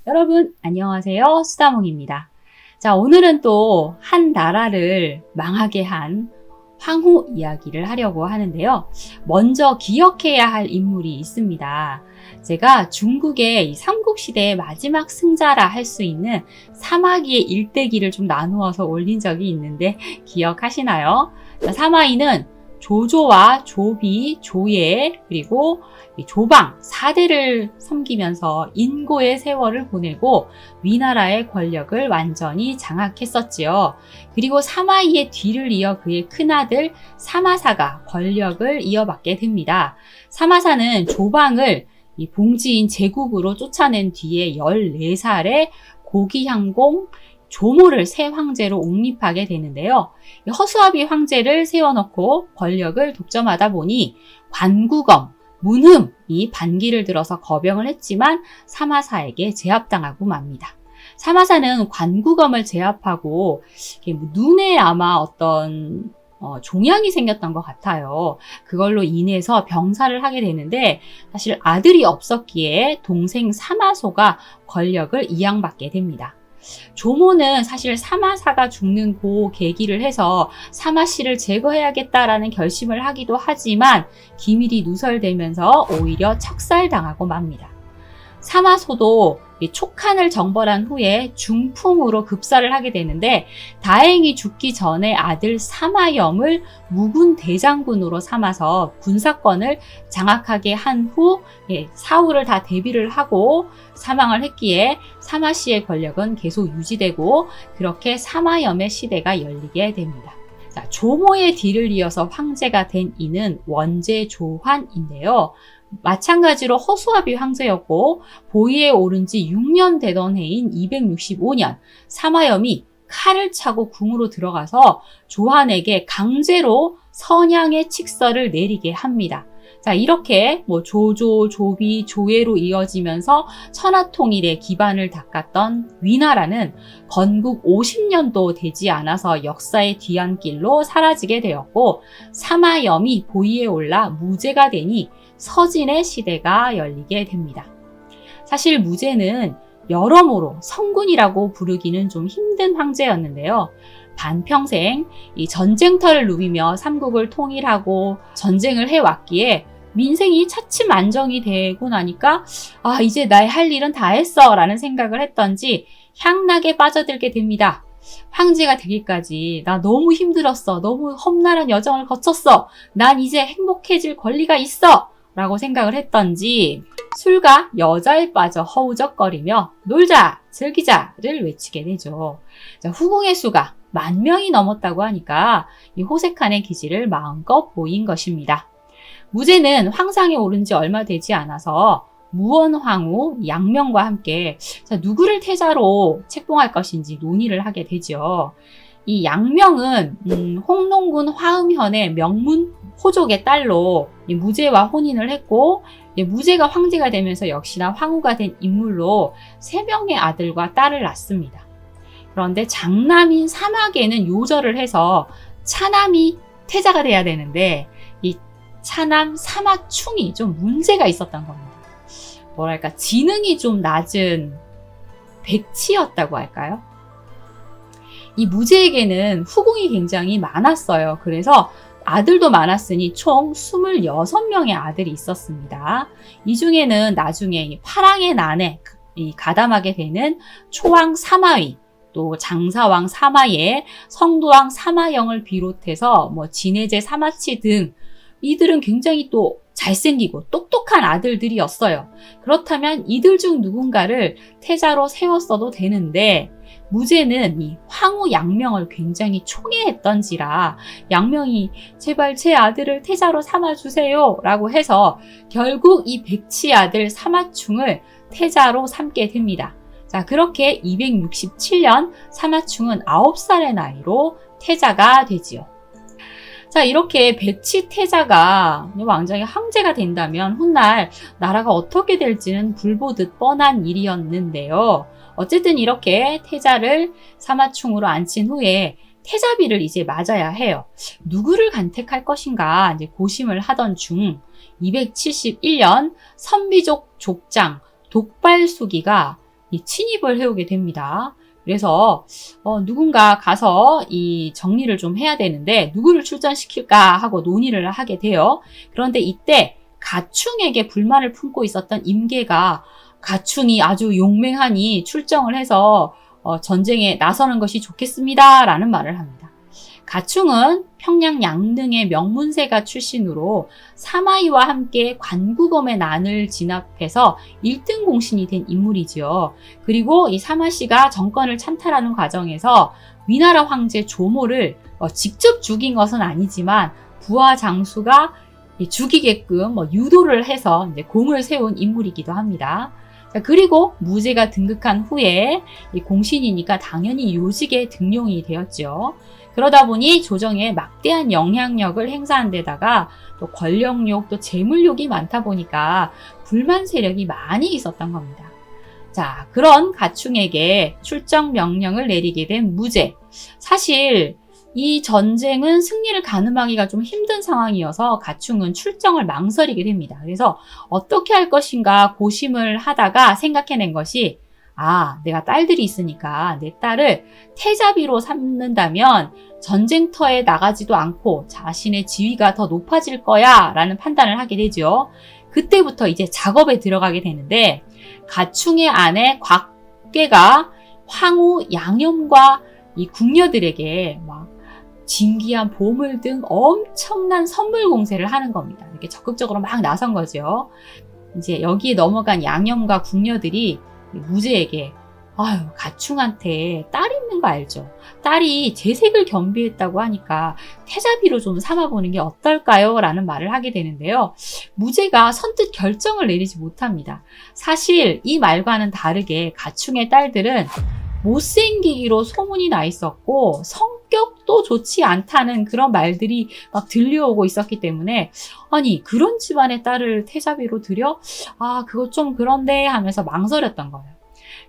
여러분 안녕하세요. 수다몽입니다. 자, 오늘은 또 한 나라를 망하게 한 황후 이야기를 하려고 하는데요. 먼저 기억해야 할 인물이 있습니다. 제가 중국의 이 삼국시대의 마지막 승자라 할 수 있는 사마귀의 일대기를 좀 나누어서 올린 적이 있는데 기억하시나요? 자, 사마귀는 조조와 조비, 조예, 그리고 조방 4대를 섬기면서 인고의 세월을 보내고 위나라의 권력을 완전히 장악했었지요. 그리고 사마이의 뒤를 이어 그의 큰아들 사마사가 권력을 이어받게 됩니다. 사마사는 조방을 이 봉지인 제국으로 쫓아낸 뒤에 14살에 고기향공 조모를 새 황제로 옹립하게 되는데요. 허수아비 황제를 세워놓고 권력을 독점하다 보니 관구검, 문흠이 반기를 들어서 거병을 했지만 사마사에게 제압당하고 맙니다. 사마사는 관구검을 제압하고 눈에 아마 어떤 종양이 생겼던 것 같아요. 그걸로 인해서 병사를 하게 되는데 사실 아들이 없었기에 동생 사마소가 권력을 이양받게 됩니다. 조모는 사실 사마사가 죽는 그 계기를 해서 사마씨를 제거해야겠다라는 결심을 하기도 하지만 기밀이 누설되면서 오히려 척살당하고 맙니다. 사마소도 촉한을 정벌한 후에 중풍으로 급사를 하게 되는데 다행히 죽기 전에 아들 사마염을 무군 대장군으로 삼아서 군사권을 장악하게 한 후 사후를 다 대비를 하고 사망을 했기에 사마씨의 권력은 계속 유지되고 그렇게 사마염의 시대가 열리게 됩니다. 자, 조모의 뒤를 이어서 황제가 된 이는 원제조환인데요. 마찬가지로 허수아비 황제였고 보위에 오른 지 6년 되던 해인 265년 사마염이 칼을 차고 궁으로 들어가서 조한에게 강제로 선양의 칙서를 내리게 합니다. 자, 이렇게 조조, 조비, 조예로 이어지면서 천하통일의 기반을 닦았던 위나라는 건국 50년도 되지 않아서 역사의 뒤안길로 사라지게 되었고 사마염이 보위에 올라 무제가 되니 서진의 시대가 열리게 됩니다. 사실 무제는 여러모로 성군이라고 부르기는 좀 힘든 황제였는데요. 반평생 이 전쟁터를 누비며 삼국을 통일하고 전쟁을 해왔기에 민생이 차츰 안정이 되고 나니까 이제 나의 할 일은 다 했어 라는 생각을 했던지 향락에 빠져들게 됩니다. 황제가 되기까지 나 너무 힘들었어. 너무 험난한 여정을 거쳤어. 난 이제 행복해질 권리가 있어. 라고 생각을 했던지 술과 여자에 빠져 허우적거리며 놀자, 즐기자를 외치게 되죠. 자, 후궁의 수가 10,000명이 넘었다고 하니까 이 호색한의 기질을 마음껏 보인 것입니다. 무제는 황상에 오른 지 얼마 되지 않아서 무원황후 양명과 함께 누구를 태자로 책봉할 것인지 논의를 하게 되죠. 이 양명은 홍농군 화음현의 명문 호족의 딸로 무제와 혼인을 했고 무제가 황제가 되면서 역시나 황후가 된 인물로 3명의 아들과 딸을 낳습니다. 그런데 장남인 사마계는 요절을 해서 차남이 태자가 돼야 되는데 이 차남 사마충이 좀 문제가 있었던 겁니다. 뭐랄까 지능이 좀 낮은 백치였다고 할까요? 이 무제에게는 후궁이 굉장히 많았어요. 그래서 아들도 많았으니 총 26명의 아들이 있었습니다. 이 중에는 나중에 파랑의 난에 가담하게 되는 초왕 사마위, 또 장사왕 사마예, 성도왕 사마영을 비롯해서 진해제 사마치 등 이들은 굉장히 또 잘생기고 똑똑한 아들들이었어요. 그렇다면 이들 중 누군가를 태자로 세웠어도 되는데 무제는 이 황후 양명을 굉장히 총애했던지라 양명이 제발 제 아들을 태자로 삼아주세요 라고 해서 결국 이 백치 아들 사마충을 태자로 삼게 됩니다. 자, 그렇게 267년 사마충은 9살의 나이로 태자가 되지요. 자, 이렇게 백치 태자가 왕정의 황제가 된다면 훗날 나라가 어떻게 될지는 불보듯 뻔한 일이었는데요. 어쨌든 이렇게 태자를 사마충으로 앉힌 후에 태자비를 이제 맞아야 해요. 누구를 간택할 것인가 이제 고심을 하던 중 271년 선비족 족장 독발수기가 이 침입을 해오게 됩니다. 그래서 누군가 가서 이 정리를 좀 해야 되는데 누구를 출전시킬까 하고 논의를 하게 돼요. 그런데 이때 가충에게 불만을 품고 있었던 임계가 가충이 아주 용맹하니 출정을 해서 전쟁에 나서는 것이 좋겠습니다 라는 말을 합니다. 가충은 평양 양릉의 명문세가 출신으로 사마이와 함께 관구검의 난을 진압해서 1등 공신이 된 인물이지요. 그리고 이 사마씨가 정권을 찬탈하는 과정에서 위나라 황제 조모를 직접 죽인 것은 아니지만 부하 장수가 죽이게끔 유도를 해서 이제 공을 세운 인물이기도 합니다. 자, 그리고 무제가 등극한 후에 이 공신이니까 당연히 요직에 등용이 되었죠. 그러다 보니 조정에 막대한 영향력을 행사한 데다가 또 권력욕 또 재물욕이 많다 보니까 불만 세력이 많이 있었던 겁니다. 자, 그런 가충에게 출정 명령을 내리게 된 무제. 사실 이 전쟁은 승리를 가늠하기가 좀 힘든 상황이어서 가충은 출정을 망설이게 됩니다. 그래서 어떻게 할 것인가 고심을 하다가 생각해낸 것이 내가 딸들이 있으니까 내 딸을 태자비로 삼는다면 전쟁터에 나가지도 않고 자신의 지위가 더 높아질 거야 라는 판단을 하게 되죠. 그때부터 이제 작업에 들어가게 되는데 가충의 아내 곽계가 황후 양염과 이 궁녀들에게 막 진귀한 보물 등 엄청난 선물 공세를 하는 겁니다. 이렇게 적극적으로 막 나선 거죠. 이제 여기에 넘어간 양염과 궁녀들이 무제에게 가충한테 딸이 있는 거 알죠? 딸이 재색을 겸비했다고 하니까 태자비로 좀 삼아보는 게 어떨까요? 라는 말을 하게 되는데요. 무제가 선뜻 결정을 내리지 못합니다. 사실 이 말과는 다르게 가충의 딸들은 못생기기로 소문이 나 있었고 성격도 좋지 않다는 그런 말들이 막 들려오고 있었기 때문에 아니 그런 집안의 딸을 태자비로 들여? 그거 좀 그런데 하면서 망설였던 거예요.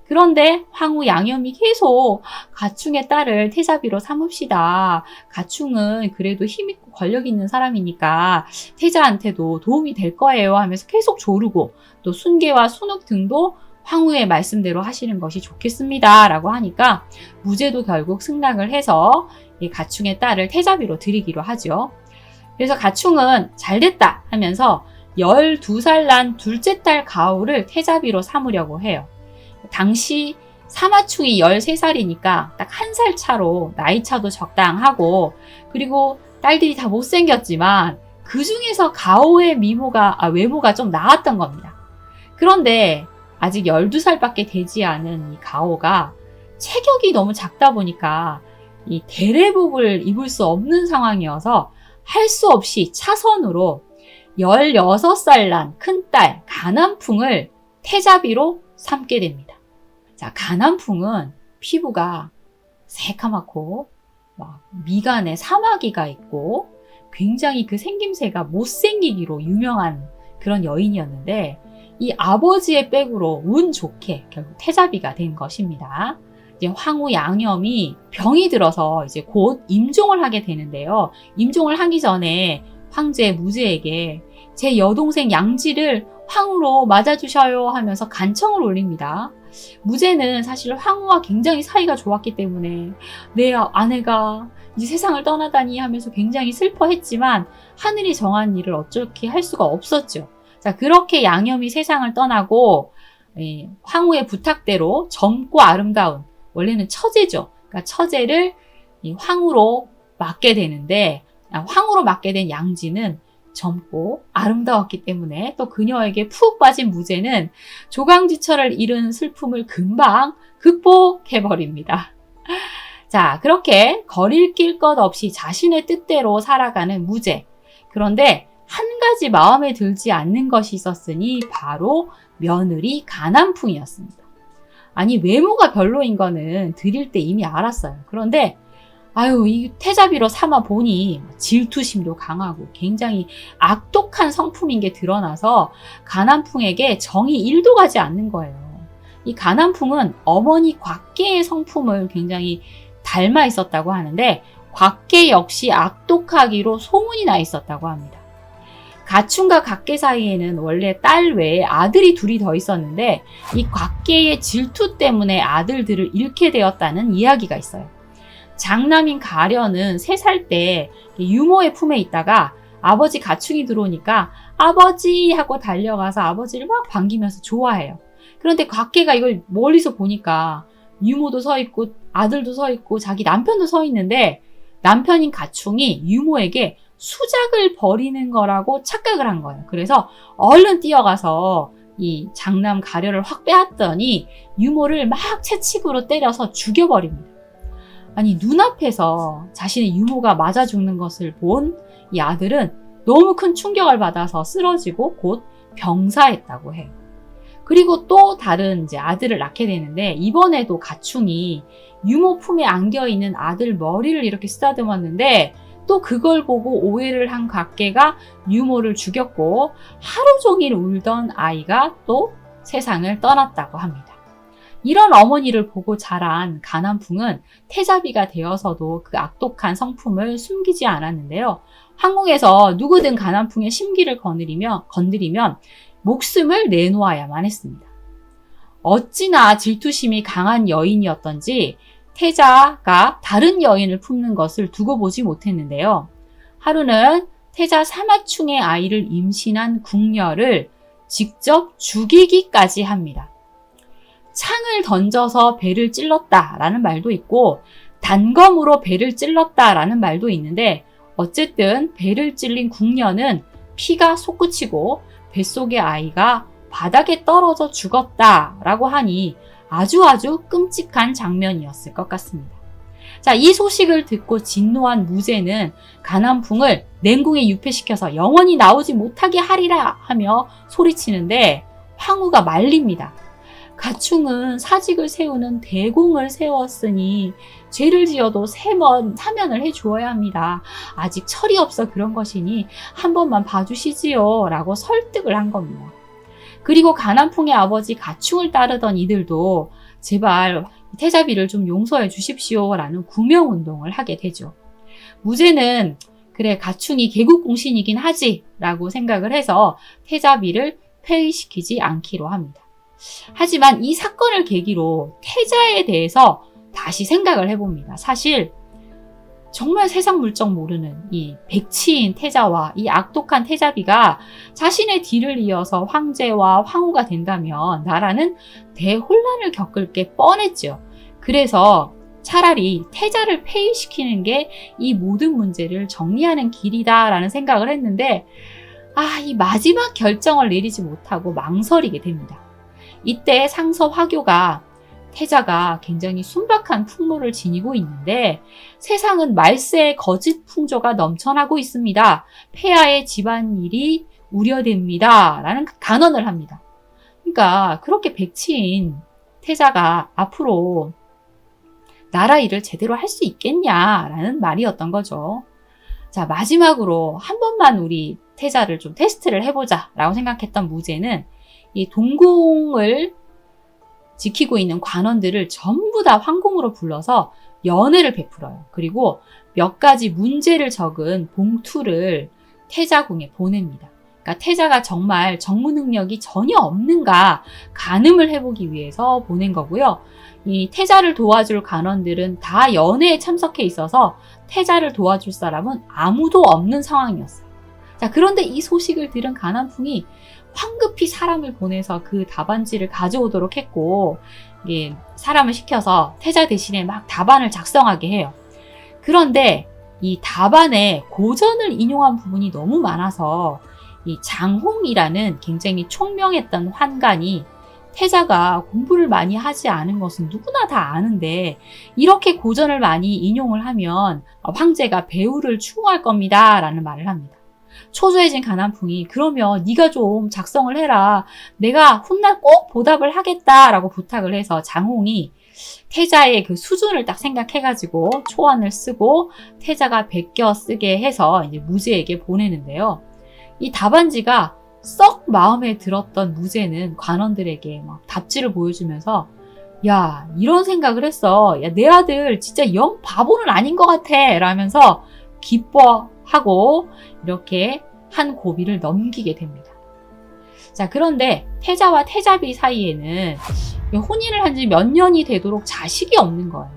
그런데 황후 양염이 계속 가충의 딸을 태자비로 삼읍시다. 가충은 그래도 힘있고 권력 있는 사람이니까 태자한테도 도움이 될 거예요 하면서 계속 조르고 또 순계와 순욱 등도 황후의 말씀대로 하시는 것이 좋겠습니다 라고 하니까 무제도 결국 승낙을 해서 이 가충의 딸을 태자비로 드리기로 하죠. 그래서 가충은 잘됐다 하면서 12살 난 둘째 딸 가오를 태자비로 삼으려고 해요. 당시 사마충이 13살이니까 딱 1살 차로 나이 차도 적당하고 그리고 딸들이 다 못생겼지만 그 중에서 가오의 외모가 좀 나았던 겁니다. 그런데 아직 12살밖에 되지 않은 이 가오가 체격이 너무 작다 보니까 이 대례복을 입을 수 없는 상황이어서 할 수 없이 차선으로 16살 난 큰딸 가남풍을 태자비로 삼게 됩니다. 자, 가남풍은 피부가 새카맣고 막 미간에 사마귀가 있고 굉장히 그 생김새가 못생기기로 유명한 그런 여인이었는데 이 아버지의 백으로 운 좋게 결국 태자비가 된 것입니다. 이제 황후 양염이 병이 들어서 이제 곧 임종을 하게 되는데요. 임종을 하기 전에 황제 무제에게 제 여동생 양지를 황후로 맞아주셔요 하면서 간청을 올립니다. 무제는 사실 황후와 굉장히 사이가 좋았기 때문에 내 아내가 이 세상을 떠나다니 하면서 굉장히 슬퍼했지만 하늘이 정한 일을 어떻게 할 수가 없었죠. 자, 그렇게 양염이 세상을 떠나고 황후의 부탁대로 젊고 아름다운 원래는 처제죠. 그러니까 처제를 황후로 맡게 되는데 황후로 맡게 된 양지는 젊고 아름다웠기 때문에 또 그녀에게 푹 빠진 무제는 조강지처를 잃은 슬픔을 금방 극복해버립니다. 자, 그렇게 거릴낄 것 없이 자신의 뜻대로 살아가는 무제. 그런데 한 가지 마음에 들지 않는 것이 있었으니 바로 며느리 가남풍이었습니다. 아니 외모가 별로인 거는 드릴 때 이미 알았어요. 그런데 이 태자비로 삼아 보니 질투심도 강하고 굉장히 악독한 성품인 게 드러나서 가남풍에게 정이 1도 가지 않는 거예요. 이 가남풍은 어머니 곽계의 성품을 굉장히 닮아 있었다고 하는데 곽계 역시 악독하기로 소문이 나 있었다고 합니다. 가충과 곽계 사이에는 원래 딸 외에 아들이 둘이 더 있었는데 이 곽계의 질투 때문에 아들들을 잃게 되었다는 이야기가 있어요. 장남인 가련은 3살 때 유모의 품에 있다가 아버지 가충이 들어오니까 아버지 하고 달려가서 아버지를 막 반기면서 좋아해요. 그런데 곽계가 이걸 멀리서 보니까 유모도 서 있고 아들도 서 있고 자기 남편도 서 있는데 남편인 가충이 유모에게 수작을 벌이는 거라고 착각을 한 거예요. 그래서 얼른 뛰어가서 이 장남 가련을 확 빼앗더니 유모를 막 채찍으로 때려서 죽여버립니다. 아니, 눈앞에서 자신의 유모가 맞아 죽는 것을 본 이 아들은 너무 큰 충격을 받아서 쓰러지고 곧 병사했다고 해요. 그리고 또 다른 이제 아들을 낳게 되는데 이번에도 가충이 유모 품에 안겨있는 아들 머리를 이렇게 쓰다듬었는데 또 그걸 보고 오해를 한 곽계가 유모를 죽였고 하루 종일 울던 아이가 또 세상을 떠났다고 합니다. 이런 어머니를 보고 자란 가난풍은 태자비가 되어서도 그 악독한 성품을 숨기지 않았는데요. 황궁에서 누구든 가난풍의 심기를 건드리면 목숨을 내놓아야만 했습니다. 어찌나 질투심이 강한 여인이었던지 태자가 다른 여인을 품는 것을 두고 보지 못했는데요. 하루는 태자 사마충의 아이를 임신한 궁녀를 직접 죽이기까지 합니다. 창을 던져서 배를 찔렀다라는 말도 있고 단검으로 배를 찔렀다라는 말도 있는데 어쨌든 배를 찔린 궁녀는 피가 솟구치고 뱃속의 아이가 바닥에 떨어져 죽었다라고 하니 아주 끔찍한 장면이었을 것 같습니다. 자, 이 소식을 듣고 진노한 무제는 가난풍을 냉궁에 유폐시켜서 영원히 나오지 못하게 하리라 하며 소리치는데 황후가 말립니다. 가충은 사직을 세우는 대공을 세웠으니 죄를 지어도 3번 사면을 해주어야 합니다. 아직 철이 없어 그런 것이니 한 번만 봐주시지요 라고 설득을 한 겁니다. 그리고 가난풍의 아버지 가충을 따르던 이들도 제발 태자비를 좀 용서해 주십시오 라는 구명운동을 하게 되죠. 무제는 그래 가충이 개국공신이긴 하지 라고 생각을 해서 태자비를 폐위시키지 않기로 합니다. 하지만 이 사건을 계기로 태자에 대해서 다시 생각을 해봅니다. 사실 정말 세상 물정 모르는 이 백치인 태자와 이 악독한 태자비가 자신의 뒤를 이어서 황제와 황후가 된다면 나라는 대혼란을 겪을 게 뻔했죠. 그래서 차라리 태자를 폐위시키는 게 이 모든 문제를 정리하는 길이다라는 생각을 했는데 이 마지막 결정을 내리지 못하고 망설이게 됩니다. 이때 상서 화교가 태자가 굉장히 순박한 풍모를 지니고 있는데 세상은 말세의 거짓 풍조가 넘쳐나고 있습니다. 폐하의 집안일이 우려됩니다. 라는 간언을 합니다. 그러니까 그렇게 백치인 태자가 앞으로 나라 일을 제대로 할 수 있겠냐라는 말이었던 거죠. 자, 마지막으로 한 번만 우리 태자를 좀 테스트를 해보자 라고 생각했던 무제는 이 동궁을 지키고 있는 관원들을 전부 다 황궁으로 불러서 연회를 베풀어요. 그리고 몇 가지 문제를 적은 봉투를 태자궁에 보냅니다. 그러니까 태자가 정말 정무 능력이 전혀 없는가 간음을 해보기 위해서 보낸 거고요. 이 태자를 도와줄 관원들은 다 연회에 참석해 있어서 태자를 도와줄 사람은 아무도 없는 상황이었어요. 자, 그런데 이 소식을 들은 가난풍이 황급히 사람을 보내서 그 답안지를 가져오도록 했고 사람을 시켜서 태자 대신에 막 답안을 작성하게 해요. 그런데 이 답안에 고전을 인용한 부분이 너무 많아서 이 장홍이라는 굉장히 총명했던 환관이 태자가 공부를 많이 하지 않은 것은 누구나 다 아는데 이렇게 고전을 많이 인용을 하면 황제가 배후를 추궁할 겁니다 라는 말을 합니다. 초조해진 가난풍이 그러면 네가 좀 작성을 해라. 내가 훗날 꼭 보답을 하겠다라고 부탁을 해서 장홍이 태자의 그 수준을 딱 생각해가지고 초안을 쓰고 태자가 베껴 쓰게 해서 이제 무제에게 보내는데요. 이 답안지가 썩 마음에 들었던 무제는 관원들에게 막 답지를 보여주면서 야, 이런 생각을 했어. 야, 내 아들 진짜 영 바보는 아닌 것 같아. 라면서 기뻐하고 이렇게 한 고비를 넘기게 됩니다. 자, 그런데 태자와 태자비 사이에는 혼인을 한 지 몇 년이 되도록 자식이 없는 거예요.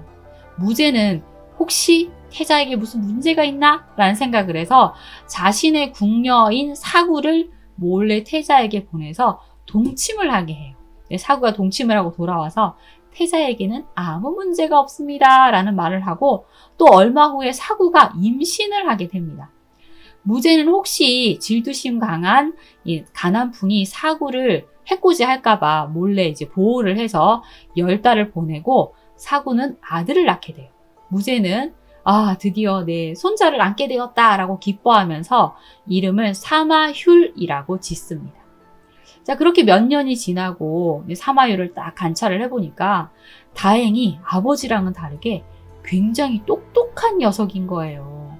무제는 혹시 태자에게 무슨 문제가 있나? 라는 생각을 해서 자신의 궁녀인 사구를 몰래 태자에게 보내서 동침을 하게 해요. 사구가 동침을 하고 돌아와서 태자에게는 아무 문제가 없습니다 라는 말을 하고 또 얼마 후에 사구가 임신을 하게 됩니다. 무제는 혹시 질투심 강한 이 가난풍이 사구를 해코지할까봐 몰래 이제 보호를 해서 10달을 보내고 사구는 아들을 낳게 돼요. 무제는 드디어 내 손자를 안게 되었다라고 기뻐하면서 이름을 사마휼이라고 짓습니다. 자, 그렇게 몇 년이 지나고 사마휼을 딱 관찰을 해보니까 다행히 아버지랑은 다르게 굉장히 똑똑한 녀석인 거예요.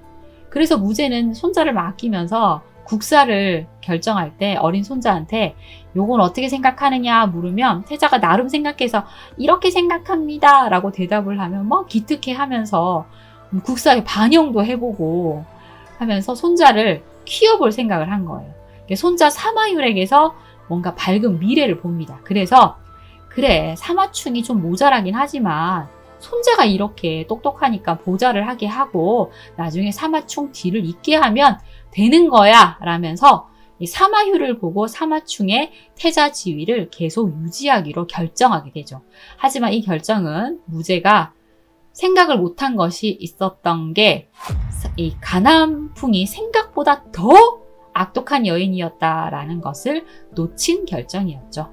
그래서 무제는 손자를 맡기면서 국사를 결정할 때 어린 손자한테 요건 어떻게 생각하느냐 물으면 태자가 나름 생각해서 이렇게 생각합니다 라고 대답을 하면 기특해 하면서 국사에 반영도 해보고 하면서 손자를 키워볼 생각을 한 거예요. 손자 사마휼에게서 뭔가 밝은 미래를 봅니다. 그래서 그래, 사마충이 좀 모자라긴 하지만 손자가 이렇게 똑똑하니까 보좌를 하게 하고 나중에 사마충 뒤를 잇게 하면 되는 거야 라면서 이 사마휼을 보고 사마충의 태자 지위를 계속 유지하기로 결정하게 되죠. 하지만 이 결정은 무제가 생각을 못한 것이 있었던 게 이 가난풍이 생각보다 더 악독한 여인이었다라는 것을 놓친 결정이었죠.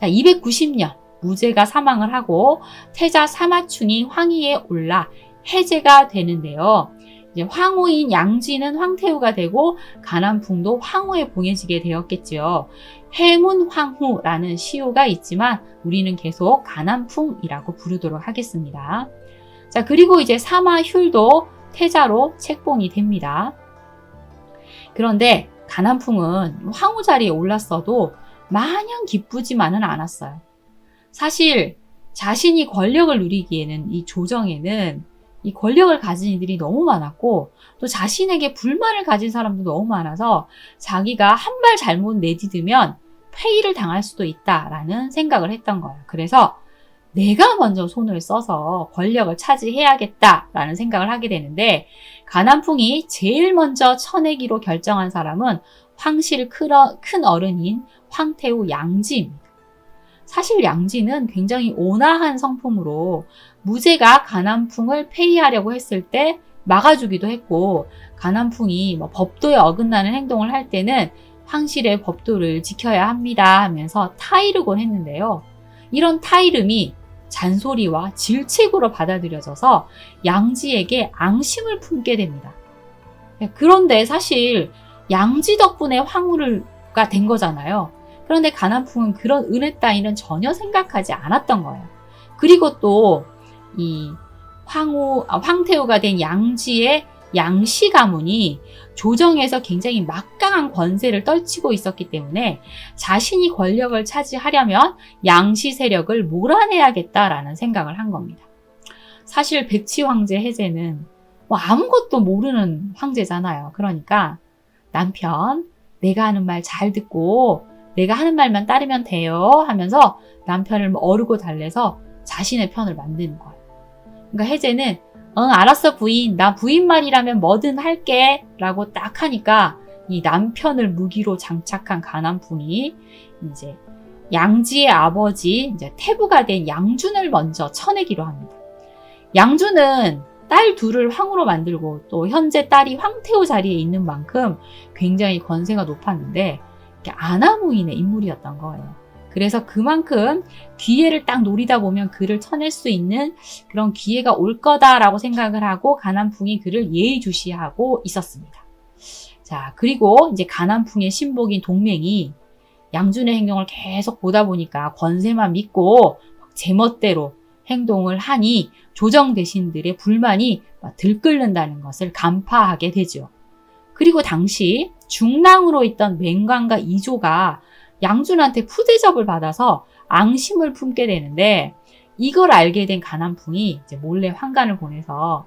자, 290년 무제가 사망을 하고 태자 사마충이 황위에 올라 해제가 되는데요. 이제 황후인 양쥐는 황태후가 되고 가난풍도 황후에 봉해지게 되었겠지요. 해문황후라는 시호가 있지만 우리는 계속 가난풍이라고 부르도록 하겠습니다. 자, 그리고 이제 사마휼도 태자로 책봉이 됩니다. 그런데 가난풍은 황후 자리에 올랐어도 마냥 기쁘지만은 않았어요. 사실 자신이 권력을 누리기에는 이 조정에는 이 권력을 가진 이들이 너무 많았고 또 자신에게 불만을 가진 사람도 너무 많아서 자기가 한 발 잘못 내디디면 폐위를 당할 수도 있다라는 생각을 했던 거예요. 그래서 내가 먼저 손을 써서 권력을 차지해야겠다라는 생각을 하게 되는데 가난풍이 제일 먼저 쳐내기로 결정한 사람은 황실 큰 어른인 황태후 양쥐입니다. 사실 양쥐는 굉장히 온화한 성품으로 무제가 가난풍을 폐위하려고 했을 때 막아주기도 했고 가난풍이 법도에 어긋나는 행동을 할 때는 황실의 법도를 지켜야 합니다 하면서 타이르곤 했는데요. 이런 타이름이 잔소리와 질책으로 받아들여져서 양쥐에게 앙심을 품게 됩니다. 그런데 사실 양쥐 덕분에 황후가 된 거잖아요. 그런데 가난풍은 그런 은혜 따위는 전혀 생각하지 않았던 거예요. 그리고 또 이 황태후가 된 양쥐의 양씨 가문이 조정에서 굉장히 막강한 권세를 떨치고 있었기 때문에 자신이 권력을 차지하려면 양씨 세력을 몰아내야겠다라는 생각을 한 겁니다. 사실 백치 황제 해제는 아무것도 모르는 황제잖아요. 그러니까 남편, 내가 하는 말 잘 듣고 내가 하는 말만 따르면 돼요 하면서 남편을 어르고 달래서 자신의 편을 만드는 거예요. 그러니까 해제는 알았어 부인, 나 부인 말이라면 뭐든 할게 라고 딱 하니까 이 남편을 무기로 장착한 가난풍이 이제 양쥐의 아버지 이제 태부가 된 양준을 먼저 쳐내기로 합니다. 양준은 딸 둘을 황후로 만들고 또 현재 딸이 황태후 자리에 있는 만큼 굉장히 권세가 높았는데 아나무인의 인물이었던 거예요. 그래서 그만큼 기회를 딱 노리다 보면 그를 쳐낼 수 있는 그런 기회가 올 거다라고 생각을 하고 가난풍이 그를 예의주시하고 있었습니다. 자, 그리고 이제 가난풍의 신복인 동맹이 양준의 행동을 계속 보다 보니까 권세만 믿고 제멋대로 행동을 하니 조정 대신들의 불만이 들끓는다는 것을 간파하게 되죠. 그리고 당시 중랑으로 있던 맹관과 이조가 양준한테 푸대접을 받아서 앙심을 품게 되는데 이걸 알게 된 가난풍이 이제 몰래 환관을 보내서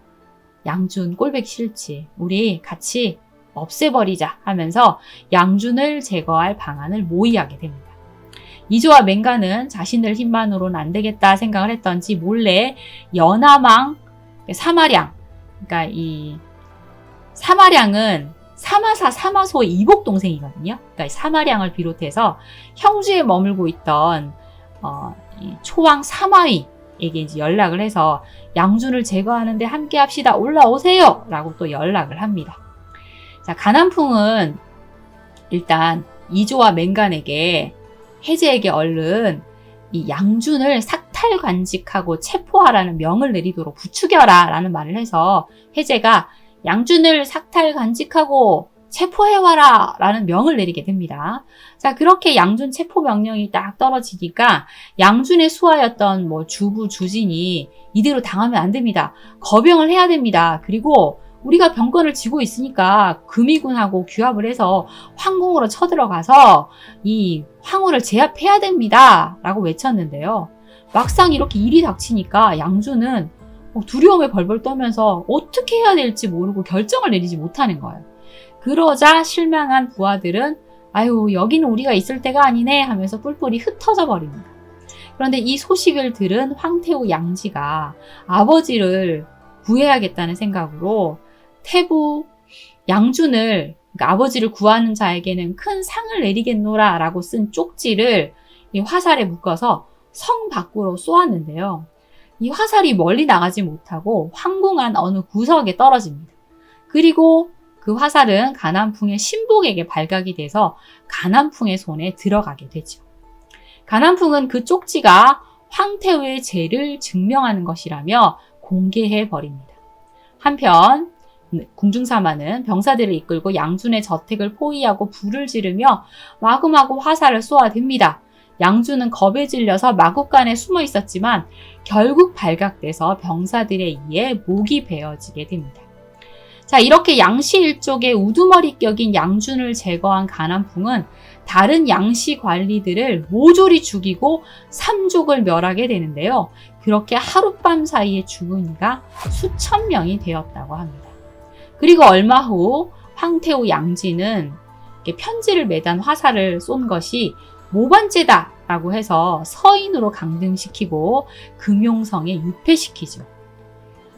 양준 꼴보기 싫지. 우리 같이 없애버리자 하면서 양준을 제거할 방안을 모의하게 됩니다. 이조와 맹가는 자신들 힘만으로는 안 되겠다 생각을 했던지 몰래 연하망 사마량, 그러니까 이 사마량은 사마사 사마소의 이복 동생이거든요. 그러니까 사마량을 비롯해서 형주에 머물고 있던 이 초왕 사마위에게 이제 연락을 해서 양준을 제거하는데 함께합시다. 올라오세요. 라고 또 연락을 합니다. 자, 가난풍은 일단 이조와 맹간에게 해제에게 얼른 이 양준을 삭탈관직하고 체포하라는 명을 내리도록 부추겨라 라는 말을 해서 해제가 양준을 삭탈관직하고 체포해와라 라는 명을 내리게 됩니다. 자, 그렇게 양준 체포 명령이 딱 떨어지니까 양준의 수하였던 뭐 주부, 주진이 이대로 당하면 안 됩니다. 거병을 해야 됩니다. 그리고 우리가 병권을 쥐고 있으니까 금이군하고 규합을 해서 황궁으로 쳐들어가서 이 황후를 제압해야 됩니다. 라고 외쳤는데요. 막상 이렇게 일이 닥치니까 양준은 두려움에 벌벌 떠면서 어떻게 해야 될지 모르고 결정을 내리지 못하는 거예요. 그러자 실망한 부하들은 아유, 여기는 우리가 있을 때가 아니네 하면서 뿔뿔이 흩어져 버립니다. 그런데 이 소식을 들은 황태후 양지가 아버지를 구해야겠다는 생각으로 태부 양준을, 그러니까 아버지를 구하는 자에게는 큰 상을 내리겠노라 라고 쓴 쪽지를 이 화살에 묶어서 성 밖으로 쏘았는데요. 이 화살이 멀리 나가지 못하고 황궁 안 어느 구석에 떨어집니다. 그리고 그 화살은 가난풍의 신복에게 발각이 돼서 가난풍의 손에 들어가게 되죠. 가난풍은 그 쪽지가 황태후의 죄를 증명하는 것이라며 공개해 버립니다. 한편 궁중사마는 병사들을 이끌고 양준의 저택을 포위하고 불을 지르며 마구마구 화살을 쏘아댑니다. 양준은 겁에 질려서 마구간에 숨어 있었지만 결국 발각돼서 병사들에 의해 목이 베어지게 됩니다. 자, 이렇게 양씨 일족의 우두머리 격인 양준을 제거한 가난풍은 다른 양씨 관리들을 모조리 죽이고 삼족을 멸하게 되는데요. 그렇게 하룻밤 사이에 죽은 이가 수천 명이 되었다고 합니다. 그리고 얼마 후 황태후 양지는 편지를 매단 화살을 쏜 것이 모반죄다 라고 해서 서인으로 강등시키고 금용성에 유폐시키죠.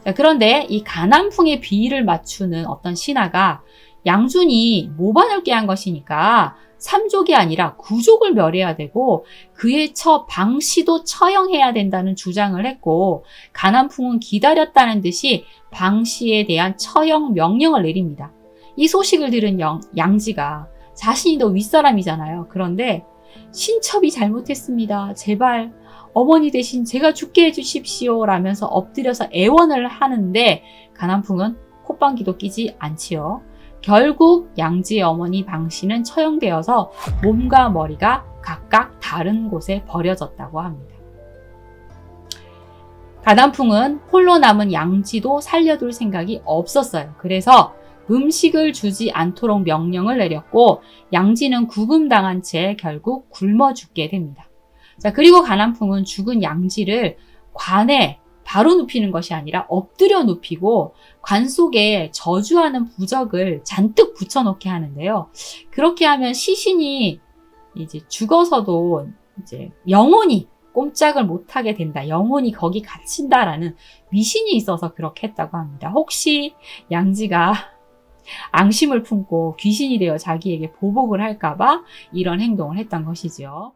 자, 그런데 이 가난풍의 비위를 맞추는 어떤 신하가 양준이 모반을 꾀한 것이니까 삼족이 아니라 구족을 멸해야 되고 그의 처 방씨도 처형해야 된다는 주장을 했고, 가난풍은 기다렸다는 듯이 방씨에 대한 처형 명령을 내립니다. 이 소식을 들은 양지가 자신이 더 윗사람이잖아요. 그런데 신첩이 잘못했습니다. 제발 어머니 대신 제가 죽게 해주십시오 라면서 엎드려서 애원을 하는데 가난풍은 콧방귀도 끼지 않지요. 결국 양지의 어머니 방씨는 처형되어서 몸과 머리가 각각 다른 곳에 버려졌다고 합니다. 가난풍은 홀로 남은 양지도 살려둘 생각이 없었어요. 그래서 음식을 주지 않도록 명령을 내렸고 양지는 구금당한 채 결국 굶어 죽게 됩니다. 자, 그리고 가난풍은 죽은 양지를 관에 바로 눕히는 것이 아니라 엎드려 눕히고 관 속에 저주하는 부적을 잔뜩 붙여놓게 하는데요. 그렇게 하면 시신이 이제 죽어서도 이제 영원히 꼼짝을 못하게 된다. 영원히 거기 갇힌다라는 미신이 있어서 그렇게 했다고 합니다. 혹시 양지가 앙심을 품고 귀신이 되어 자기에게 보복을 할까봐 이런 행동을 했던 것이죠.